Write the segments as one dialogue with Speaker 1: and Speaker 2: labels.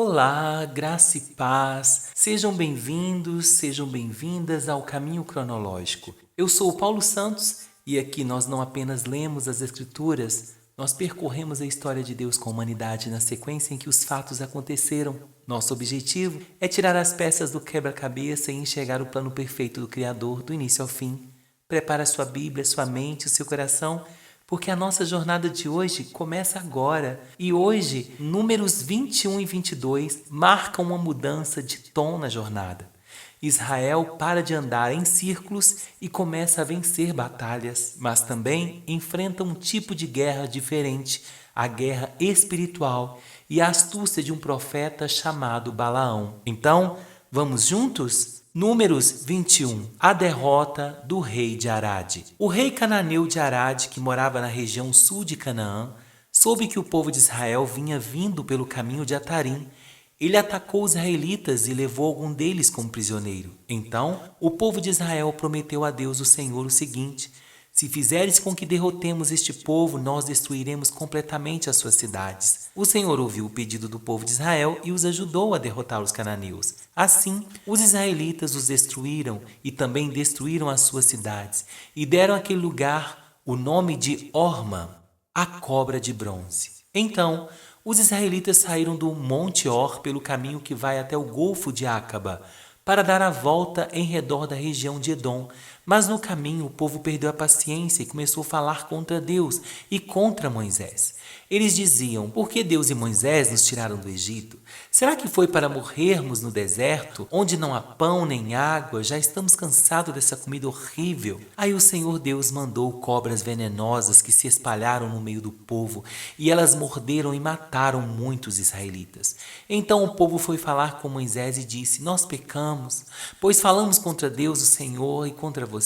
Speaker 1: Olá, graça e paz. Sejam bem-vindos, sejam bem-vindas ao Caminho Cronológico. Eu sou o Paulo Santos e aqui nós não apenas lemos as Escrituras, nós percorremos a história de Deus com a humanidade na sequência em que os fatos aconteceram. Nosso objetivo é tirar as peças do quebra-cabeça e enxergar o plano perfeito do Criador do início ao fim. Prepare a sua Bíblia, sua mente, o seu coração, porque a nossa jornada de hoje começa agora. E hoje, números 21 e 22 marcam uma mudança de tom na jornada. Israel para de andar em círculos e começa a vencer batalhas, mas também enfrenta um tipo de guerra diferente, a guerra espiritual e a astúcia de um profeta chamado Balaão. Então, vamos juntos? Números 21. A derrota do rei de Arade. O rei cananeu de Arade, que morava na região sul de Canaã, soube que o povo de Israel vinha vindo pelo caminho de Atarim. Ele atacou os israelitas e levou algum deles como prisioneiro. Então, o povo de Israel prometeu a Deus o Senhor o seguinte: se fizeres com que derrotemos este povo, nós destruiremos completamente as suas cidades. O Senhor ouviu o pedido do povo de Israel e os ajudou a derrotar os cananeus. Assim, os israelitas os destruíram e também destruíram as suas cidades e deram àquele lugar o nome de Orma, a cobra de bronze. Então, os israelitas saíram do Monte Or pelo caminho que vai até o Golfo de Acaba, para dar a volta em redor da região de Edom. Mas no caminho o povo perdeu a paciência e começou a falar contra Deus e contra Moisés. Eles diziam: por que Deus e Moisés nos tiraram do Egito? Será que foi para morrermos no deserto, onde não há pão nem água? Já estamos cansados dessa comida horrível. Aí o Senhor Deus mandou cobras venenosas que se espalharam no meio do povo, e elas morderam e mataram muitos israelitas. Então o povo foi falar com Moisés e disse: nós pecamos, pois falamos contra Deus, o Senhor, e contra você.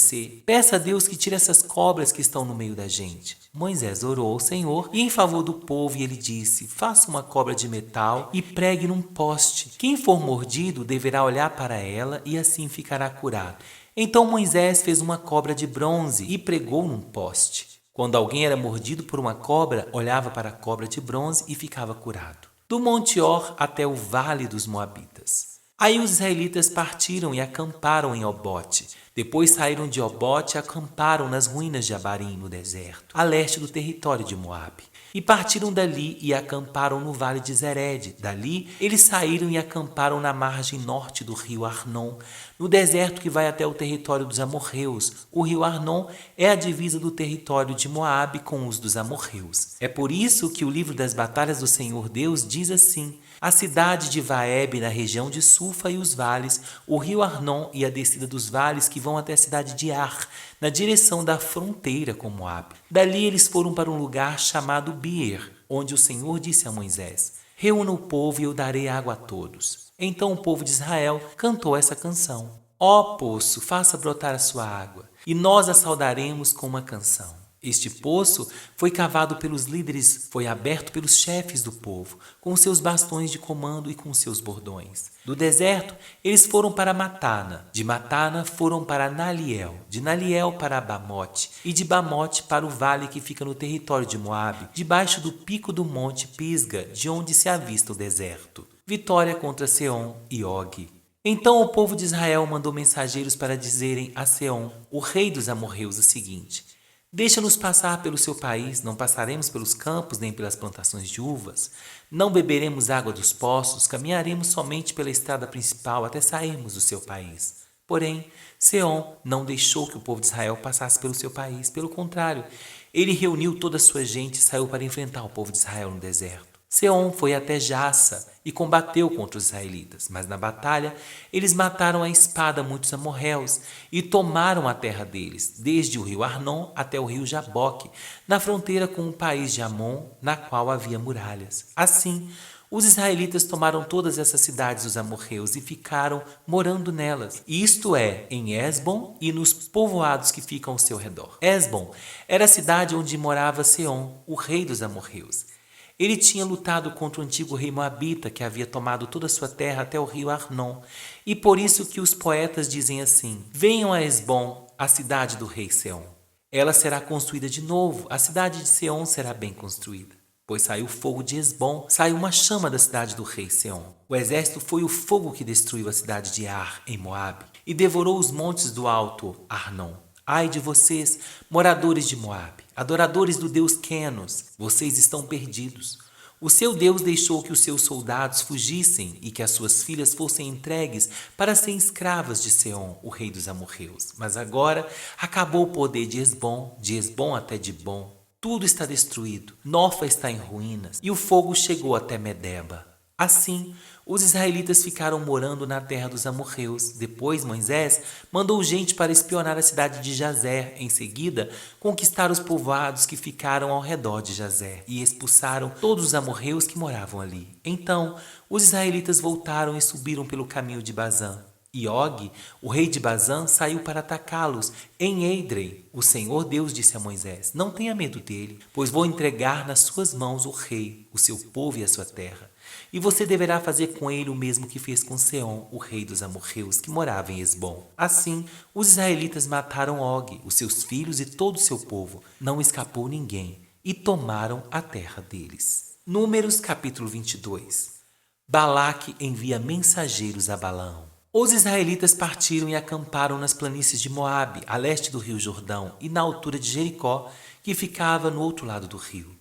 Speaker 1: Peça a Deus que tire essas cobras que estão no meio da gente. Moisés orou ao Senhor e em favor do povo, e ele disse: faça uma cobra de metal e pregue num poste. Quem for mordido deverá olhar para ela e assim ficará curado. Então Moisés fez uma cobra de bronze e pregou num poste. Quando alguém era mordido por uma cobra, olhava para a cobra de bronze e ficava curado. Do Monte Or até o Vale dos Moabitas. Aí os israelitas partiram e acamparam em Obote. Depois saíram de Obote e acamparam nas ruínas de Abarim, no deserto, a leste do território de Moabe. E partiram dali e acamparam no vale de Zered. Dali, eles saíram e acamparam na margem norte do rio Arnon, no deserto que vai até o território dos amorreus. O rio Arnon é a divisa do território de Moabe com os dos amorreus. É por isso que o livro das batalhas do Senhor Deus diz assim: a cidade de Vaeb, na região de Sufa e os vales, o rio Arnon e a descida dos vales que vão até a cidade de Ar, na direção da fronteira com Moabe. Dali eles foram para um lugar chamado Beer, onde o Senhor disse a Moisés: reúna o povo e eu darei água a todos. Então o povo de Israel cantou essa canção: ó poço, faça brotar a sua água, e nós a saudaremos com uma canção. Este poço foi cavado pelos líderes, foi aberto pelos chefes do povo, com seus bastões de comando e com seus bordões. Do deserto, eles foram para Matana. De Matana, foram para Naliel. De Naliel, para Bamote. E de Bamote, para o vale que fica no território de Moabe, debaixo do pico do monte Pisga, de onde se avista o deserto. Vitória contra Seom e Og. Então o povo de Israel mandou mensageiros para dizerem a Seom, o rei dos amorreus, o seguinte: deixa-nos passar pelo seu país, não passaremos pelos campos nem pelas plantações de uvas. Não beberemos água dos poços, caminharemos somente pela estrada principal até sairmos do seu país. Porém, Seom não deixou que o povo de Israel passasse pelo seu país. Pelo contrário, ele reuniu toda a sua gente e saiu para enfrentar o povo de Israel no deserto. Seom foi até Jassa e combateu contra os israelitas, mas na batalha eles mataram à espada muitos amorreus e tomaram a terra deles, desde o rio Arnon até o rio Jaboque, na fronteira com o país de Amon, na qual havia muralhas. Assim, os israelitas tomaram todas essas cidades dos amorreus e ficaram morando nelas, isto é, em Esbom e nos povoados que ficam ao seu redor. Esbom era a cidade onde morava Seom, o rei dos amorreus. Ele tinha lutado contra o antigo rei Moabita, que havia tomado toda a sua terra até o rio Arnon. E por isso que os poetas dizem assim: venham a Esbom, a cidade do rei Seom. Ela será construída de novo, a cidade de Seom será bem construída. pois saiu fogo de Hesbom, saiu uma chama da cidade do rei Seom. O exército foi o fogo que destruiu a cidade de Ar, em Moabe, e devorou os montes do alto Arnon. Ai de vocês, moradores de Moabe, adoradores do deus Quenos, vocês estão perdidos. O seu Deus deixou que os seus soldados fugissem e que as suas filhas fossem entregues para serem escravas de Seom, o rei dos amorreus. Mas agora acabou o poder de Hesbom até Dibom. Tudo está destruído, Nofa está em ruínas e o fogo chegou até Medeba. Assim, os israelitas ficaram morando na terra dos amorreus. Depois, Moisés mandou gente para espionar a cidade de Jazer. Em seguida, conquistaram os povoados que ficaram ao redor de Jazer e expulsaram todos os amorreus que moravam ali. Então, os israelitas voltaram e subiram pelo caminho de Bazã. E Og, o rei de Bazã, saiu para atacá-los em Eidrei. O Senhor Deus disse a Moisés: não tenha medo dele, pois vou entregar nas suas mãos o rei, o seu povo e a sua terra. E você deverá fazer com ele o mesmo que fez com Seom, o rei dos amorreus, que morava em Hesbom. Assim, os israelitas mataram Og, os seus filhos e todo o seu povo. Não escapou ninguém, e tomaram a terra deles. Números capítulo 22. Balaque envia mensageiros a Balaão. Os israelitas partiram e acamparam nas planícies de Moabe, a leste do rio Jordão, e na altura de Jericó, que ficava no outro lado do rio.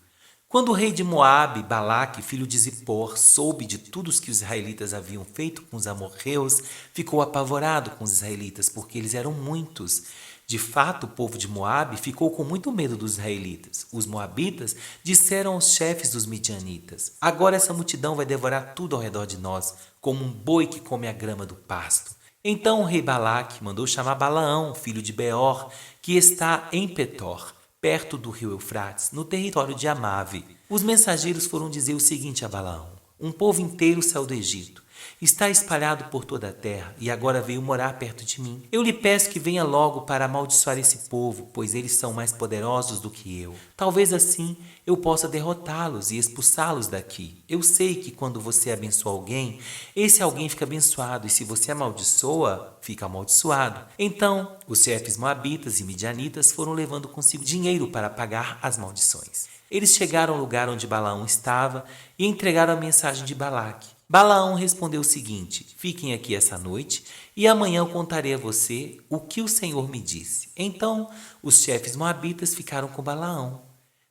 Speaker 1: Quando o rei de Moabe, Balaque, filho de Zippor, soube de tudo o que os israelitas haviam feito com os amorreus, ficou apavorado com os israelitas, porque eles eram muitos. De fato, o povo de Moabe ficou com muito medo dos israelitas. Os moabitas disseram aos chefes dos midianitas: agora essa multidão vai devorar tudo ao redor de nós, como um boi que come a grama do pasto. Então o rei Balaque mandou chamar Balaão, filho de Beor, que está em Petor, perto do rio Eufrates, no território de Amave. Os mensageiros foram dizer o seguinte a Balaão: um povo inteiro saiu do Egito. Está espalhado por toda a terra e agora veio morar perto de mim. Eu lhe peço que venha logo para amaldiçoar esse povo, pois eles são mais poderosos do que eu. Talvez assim eu possa derrotá-los e expulsá-los daqui. Eu sei que quando você abençoa alguém, esse alguém fica abençoado, e se você amaldiçoa, fica amaldiçoado. Então, os chefes moabitas e midianitas foram levando consigo dinheiro para pagar as maldições. Eles chegaram ao lugar onde Balaão estava e entregaram a mensagem de Balaque. Balaão respondeu o seguinte: fiquem aqui essa noite e amanhã eu contarei a você o que o Senhor me disse. Então os chefes moabitas ficaram com Balaão.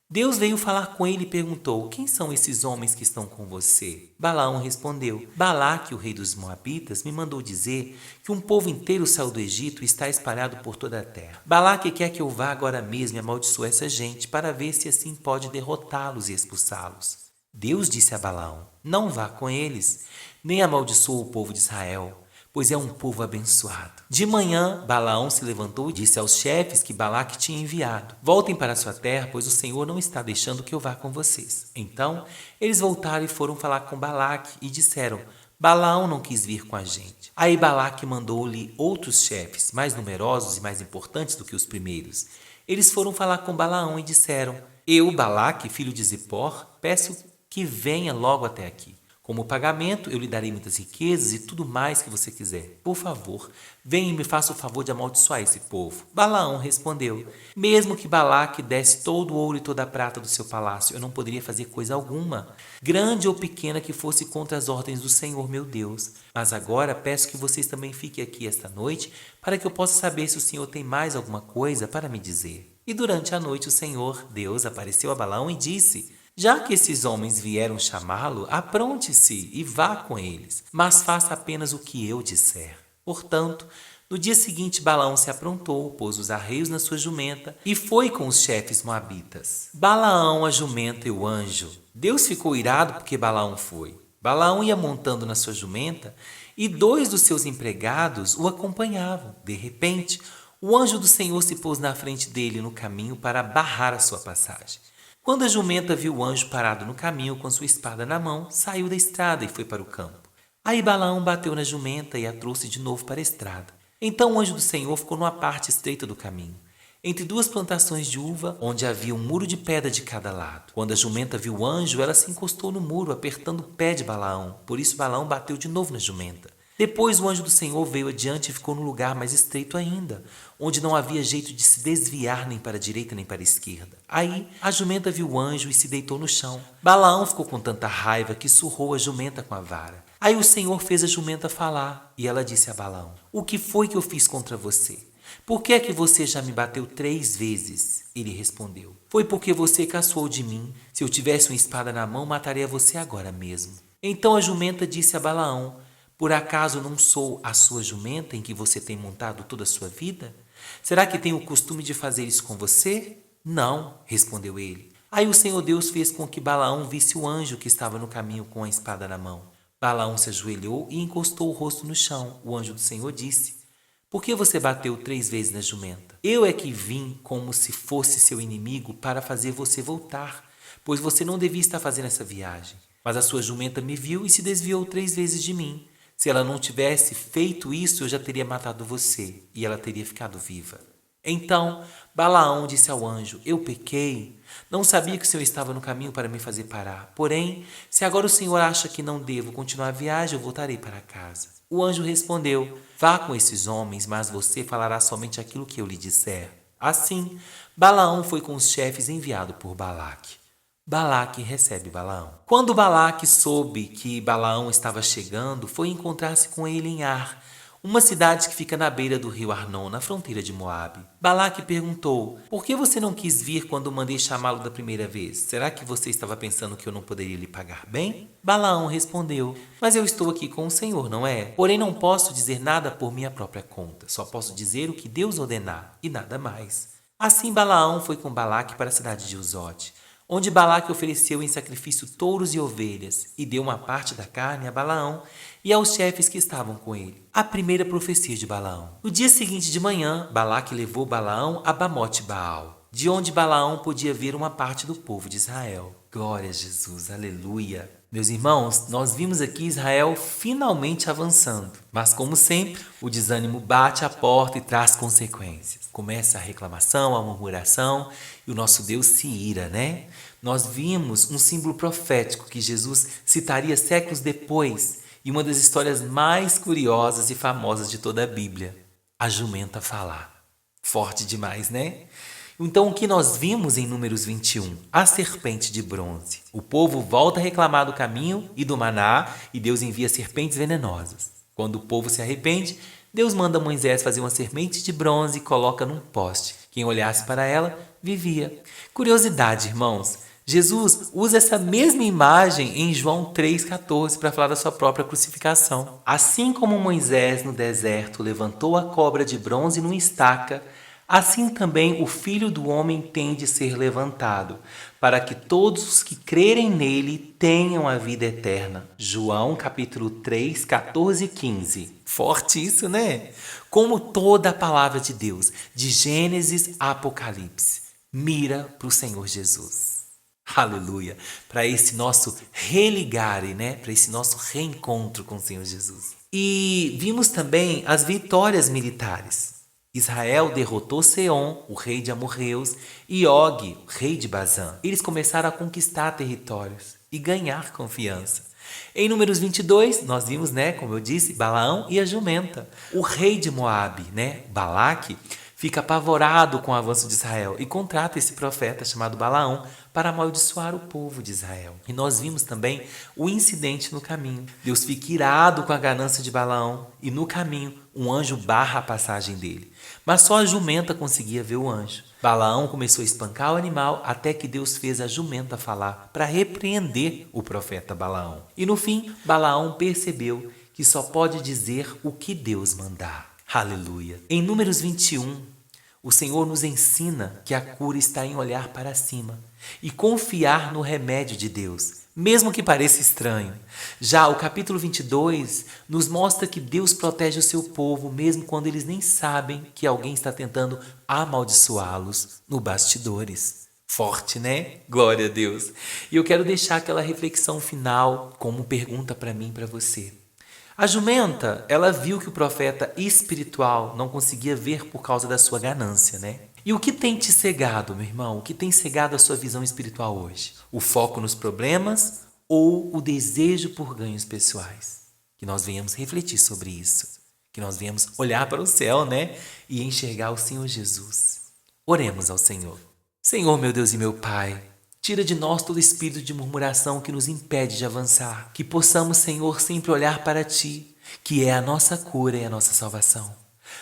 Speaker 1: Deus veio falar com ele e perguntou: quem são esses homens que estão com você? Balaão respondeu: Balaque, o rei dos moabitas, me mandou dizer que um povo inteiro saiu do Egito e está espalhado por toda a terra. Balaque quer que eu vá agora mesmo e amaldiçoe essa gente, para ver se assim pode derrotá-los e expulsá-los. Deus disse a Balaão: não vá com eles, nem amaldiçoa o povo de Israel, pois é um povo abençoado. De manhã, Balaão se levantou e disse aos chefes que Balaque tinha enviado: voltem para sua terra, pois o Senhor não está deixando que eu vá com vocês. Então, eles voltaram e foram falar com Balaque e disseram: Balaão não quis vir com a gente. Aí Balaque mandou-lhe outros chefes, mais numerosos e mais importantes do que os primeiros. Eles foram falar com Balaão e disseram: eu, Balaque, filho de Zippor, peço que venha logo até aqui. Como pagamento, eu lhe darei muitas riquezas e tudo mais que você quiser. Por favor, venha e me faça o favor de amaldiçoar esse povo. Balaão respondeu: mesmo que Balaque desse todo o ouro e toda a prata do seu palácio, eu não poderia fazer coisa alguma, grande ou pequena, que fosse contra as ordens do Senhor meu Deus. Mas agora peço que vocês também fiquem aqui esta noite, para que eu possa saber se o Senhor tem mais alguma coisa para me dizer. E durante a noite o Senhor Deus apareceu a Balaão e disse: já que esses homens vieram chamá-lo, apronte-se e vá com eles, mas faça apenas o que eu disser. Portanto, no dia seguinte Balaão se aprontou, pôs os arreios na sua jumenta e foi com os chefes moabitas. Balaão, a jumenta e o anjo. Deus ficou irado porque Balaão foi. Balaão ia montando na sua jumenta e 2 dos seus empregados o acompanhavam. De repente, o anjo do Senhor se pôs na frente dele no caminho para barrar a sua passagem. Quando a jumenta viu o anjo parado no caminho com sua espada na mão, saiu da estrada e foi para o campo. Aí Balaão bateu na jumenta e a trouxe de novo para a estrada. Então o anjo do Senhor ficou numa parte estreita do caminho, entre 2 plantações de uva, onde havia um muro de pedra de cada lado. Quando a jumenta viu o anjo, ela se encostou no muro, apertando o pé de Balaão. Por isso Balaão bateu de novo na jumenta. Depois o anjo do Senhor veio adiante e ficou no lugar mais estreito ainda, onde não havia jeito de se desviar nem para a direita nem para a esquerda. Aí a jumenta viu o anjo e se deitou no chão. Balaão ficou com tanta raiva que surrou a jumenta com a vara. Aí o Senhor fez a jumenta falar, e ela disse a Balaão: "O que foi que eu fiz contra você? Por que é que você já me bateu 3 vezes?" Ele respondeu: "Foi porque você caçoou de mim. Se eu tivesse uma espada na mão, mataria você agora mesmo." Então a jumenta disse a Balaão: "Por acaso não sou a sua jumenta em que você tem montado toda a sua vida? Será que tenho o costume de fazer isso com você?" "Não", respondeu ele. Aí o Senhor Deus fez com que Balaão visse o anjo que estava no caminho com a espada na mão. Balaão se ajoelhou e encostou o rosto no chão. O anjo do Senhor disse: "Por que você bateu 3 vezes na jumenta? Eu é que vim como se fosse seu inimigo para fazer você voltar, pois você não devia estar fazendo essa viagem. Mas a sua jumenta me viu e se desviou 3 vezes de mim. Se ela não tivesse feito isso, eu já teria matado você e ela teria ficado viva." Então Balaão disse ao anjo: "Eu pequei. Não sabia que o Senhor estava no caminho para me fazer parar. Porém, se agora o Senhor acha que não devo continuar a viagem, eu voltarei para casa." O anjo respondeu: "Vá com esses homens, mas você falará somente aquilo que eu lhe disser." Assim, Balaão foi com os chefes enviado por Balaque. Balaque recebe Balaão. Quando Balaque soube que Balaão estava chegando, foi encontrar-se com ele em Ar, uma cidade que fica na beira do rio Arnon, na fronteira de Moabe. Balaque perguntou: "Por que você não quis vir quando mandei chamá-lo da primeira vez? Será que você estava pensando que eu não poderia lhe pagar bem?" Balaão respondeu: "Mas eu estou aqui com o Senhor, não é? Porém não posso dizer nada por minha própria conta. Só posso dizer o que Deus ordenar, e nada mais." Assim Balaão foi com Balaque para a cidade de Uzote, onde Balaque ofereceu em sacrifício touros e ovelhas, e deu uma parte da carne a Balaão e aos chefes que estavam com ele. A primeira profecia de Balaão. No dia seguinte de manhã, Balaque levou Balaão a Bamote Baal, de onde Balaão podia ver uma parte do povo de Israel. Glória a Jesus, aleluia. Meus irmãos, nós vimos aqui Israel finalmente avançando, mas como sempre, o desânimo bate à porta e traz consequências. Começa a reclamação, a murmuração e o nosso Deus se ira, né? Nós vimos um símbolo profético que Jesus citaria séculos depois e uma das histórias mais curiosas e famosas de toda a Bíblia, a jumenta falar. Forte demais, né? Então, o que nós vimos em Números 21? A serpente de bronze. O povo volta a reclamar do caminho e do maná, e Deus envia serpentes venenosas. Quando o povo se arrepende, Deus manda Moisés fazer uma serpente de bronze e coloca num poste. Quem olhasse para ela, vivia. Curiosidade, irmãos, Jesus usa essa mesma imagem em João 3,14 para falar da sua própria crucificação. Assim como Moisés no deserto levantou a cobra de bronze numa estaca, assim também o Filho do Homem tem de ser levantado, para que todos os que crerem nele tenham a vida eterna. João capítulo 3, 14 e 15. Forte isso, né? Como toda a palavra de Deus, de Gênesis a Apocalipse, mira para o Senhor Jesus. Aleluia! Para esse nosso religare, né? Para esse nosso reencontro com o Senhor Jesus. E vimos também as vitórias militares. Israel derrotou Seom, o rei de amorreus, e Og, o rei de Bazã. Eles começaram a conquistar territórios e ganhar confiança. Em Números 22, nós vimos, né, como eu disse, Balaão e a jumenta. O rei de Moabe, né, Balaque, fica apavorado com o avanço de Israel e contrata esse profeta chamado Balaão para amaldiçoar o povo de Israel. E nós vimos também o incidente no caminho. Deus fica irado com a ganância de Balaão e no caminho um anjo barra a passagem dele. Mas só a jumenta conseguia ver o anjo. Balaão começou a espancar o animal até que Deus fez a jumenta falar para repreender o profeta Balaão. E no fim, Balaão percebeu que só pode dizer o que Deus mandar. Aleluia! Em Números 21, o Senhor nos ensina que a cura está em olhar para cima e confiar no remédio de Deus, mesmo que pareça estranho. Já o capítulo 22 nos mostra que Deus protege o seu povo, mesmo quando eles nem sabem que alguém está tentando amaldiçoá-los no bastidores. Forte, né? Glória a Deus! E eu quero deixar aquela reflexão final como pergunta para mim e para você. A jumenta, ela viu que o profeta espiritual não conseguia ver por causa da sua ganância, né? E o que tem te cegado, meu irmão? O que tem cegado a sua visão espiritual hoje? O foco nos problemas ou o desejo por ganhos pessoais? Que nós venhamos refletir sobre isso. Que nós venhamos olhar para o céu, né? E enxergar o Senhor Jesus. Oremos ao Senhor. Senhor, meu Deus e meu Pai, tira de nós todo espírito de murmuração que nos impede de avançar. Que possamos, Senhor, sempre olhar para Ti, que é a nossa cura e a nossa salvação.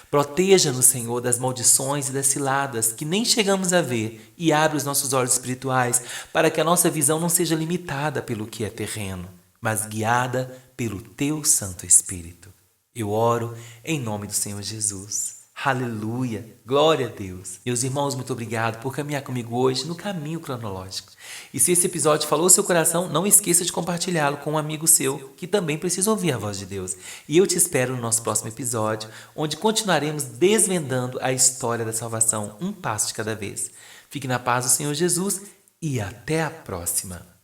Speaker 1: Proteja-nos, Senhor, das maldições e das ciladas que nem chegamos a ver e abre os nossos olhos espirituais para que a nossa visão não seja limitada pelo que é terreno, mas guiada pelo Teu Santo Espírito. Eu oro em nome do Senhor Jesus. Aleluia! Glória a Deus! Meus irmãos, muito obrigado por caminhar comigo hoje no caminho cronológico. E se esse episódio falou seu coração, não esqueça de compartilhá-lo com um amigo seu que também precisa ouvir a voz de Deus. E eu te espero no nosso próximo episódio, onde continuaremos desvendando a história da salvação, um passo de cada vez. Fique na paz do Senhor Jesus e até a próxima!